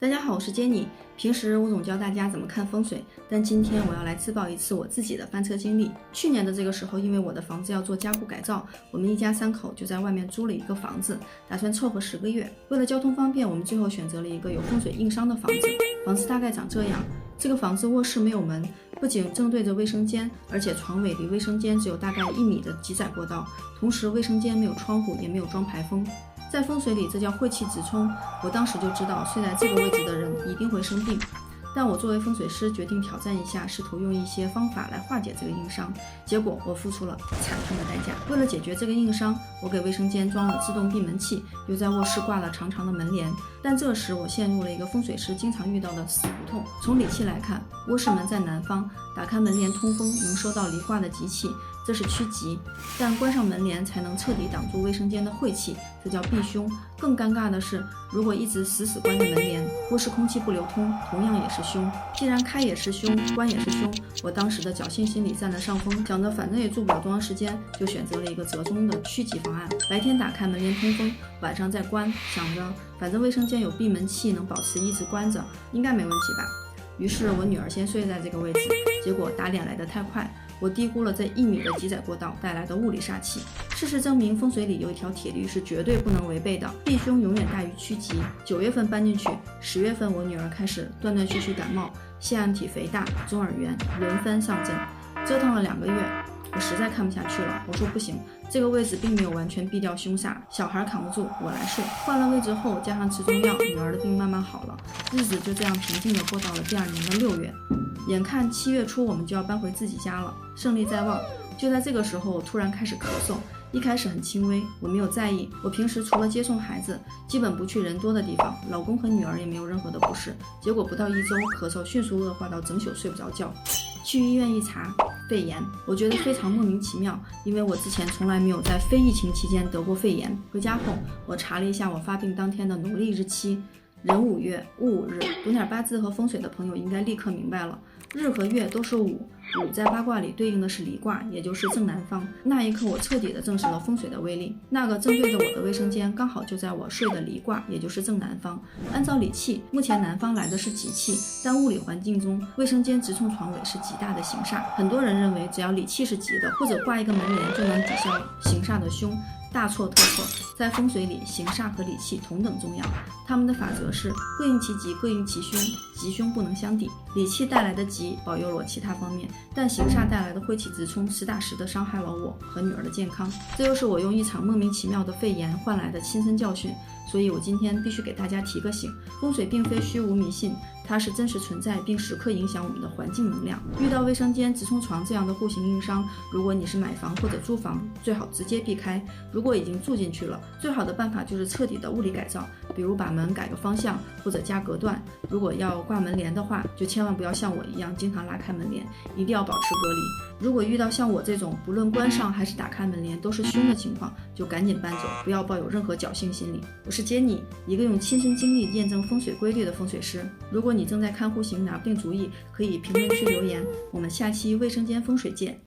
大家好，我是 Jenny。平时我总教大家怎么看风水，但今天我要来自曝一次我自己的翻车经历。去年的这个时候，因为我的房子要做加固改造，我们一家3口就在外面租了一个房子，打算凑合10个月。为了交通方便，我们最后选择了一个有风水硬伤的房子。房子大概长这样，这个房子卧室没有门，不仅正对着卫生间，而且床尾离卫生间只有大概1米的极窄过道，同时卫生间没有窗户，也没有装排风。在风水里，这叫晦气直冲。我当时就知道，睡在这个位置的人一定会生病。但我作为风水师，决定挑战一下，试图用一些方法来化解这个硬伤。结果我付出了惨痛的代价。为了解决这个硬伤，我给卫生间装了自动闭门器，又在卧室挂了长长的门帘。但这时我陷入了一个风水师经常遇到的死胡同。从理气来看，卧室门在南方，打开门帘通风，能收到离卦的吉气，这是趋吉。但关上门帘才能彻底挡住卫生间的晦气，这叫避凶。更尴尬的是，如果一直死关着门帘，卧室空气不流通，同样也是凶。既然开也是凶，关也是凶，我当时的侥幸心理占了上风，想着反正也住不了多长时间，就选择了一个折中的趋吉方案。白天打开门帘通风，晚上再关，想着反正卫生间有闭门器，能保持一直关着，应该没问题吧。于是我女儿先睡在这个位置，结果打脸来得太快，我低估了这1米的极窄过道带来的物理煞气。事实证明，风水里有一条铁律是绝对不能违背的，避凶永远大于趋吉。9月份搬进去，10月份我女儿开始断断续续感冒，腺样体肥大，中耳炎，轮番上阵，折腾了2个月。我实在看不下去了，我说不行，这个位置并没有完全避掉凶煞，小孩扛不住，我来睡。换了位置后，加上吃中药，女儿的病慢慢好了，日子就这样平静地过到了第2年的6月。眼看7月初我们就要搬回自己家了，胜利在望。就在这个时候，我突然开始咳嗽，一开始很轻微，我没有在意。我平时除了接送孩子，基本不去人多的地方，老公和女儿也没有任何的不适。结果不到1周，咳嗽迅速恶化到整宿睡不着觉。去医院一查，肺炎。我觉得非常莫名其妙，因为我之前从来没有在非疫情期间得过肺炎。回家后，我查了一下我发病当天的农历日期，壬午月戊午日。读点八字和风水的朋友应该立刻明白了，日和月都是午，午在八卦里对应的是离卦，也就是正南方。那一刻我彻底的证实了风水的威力，那个正对着我的卫生间刚好就在我睡的离卦，也就是正南方。按照理气，目前南方来的是吉气，但物理环境中卫生间直冲床尾是极大的刑煞。很多人认为只要理气是吉的，或者挂一个门帘就能抵消刑煞的凶，大错特错。在风水里，刑煞和理气同等重要，他们的法则是各应其吉，各应其凶，吉凶不能相抵。理气带来的吉保佑了我其他方面，但刑煞带来的晦气直冲实打实的伤害了我和女儿的健康。这又是我用一场莫名其妙的肺炎换来的亲身教训，所以我今天必须给大家提个醒，风水并非虚无迷信，它是真实存在并时刻影响我们的环境能量。遇到卫生间直冲床这样的户型硬伤，如果你是买房或者租房，最好直接避开。如果已经住进去了，最好的办法就是彻底的物理改造，比如把门改个方向或者加隔断。如果要挂门帘的话，就千万不要像我一样经常拉开门帘，一定要保持隔离。如果遇到像我这种不论关上还是打开门帘都是凶的情况，就赶紧搬走，不要抱有任何侥幸心理。我是 Jenny， 一个用亲身经历验证风水规律的风水师。如果你正在看户型拿不定主意，可以评论区留言，我们下期卫生间风水见。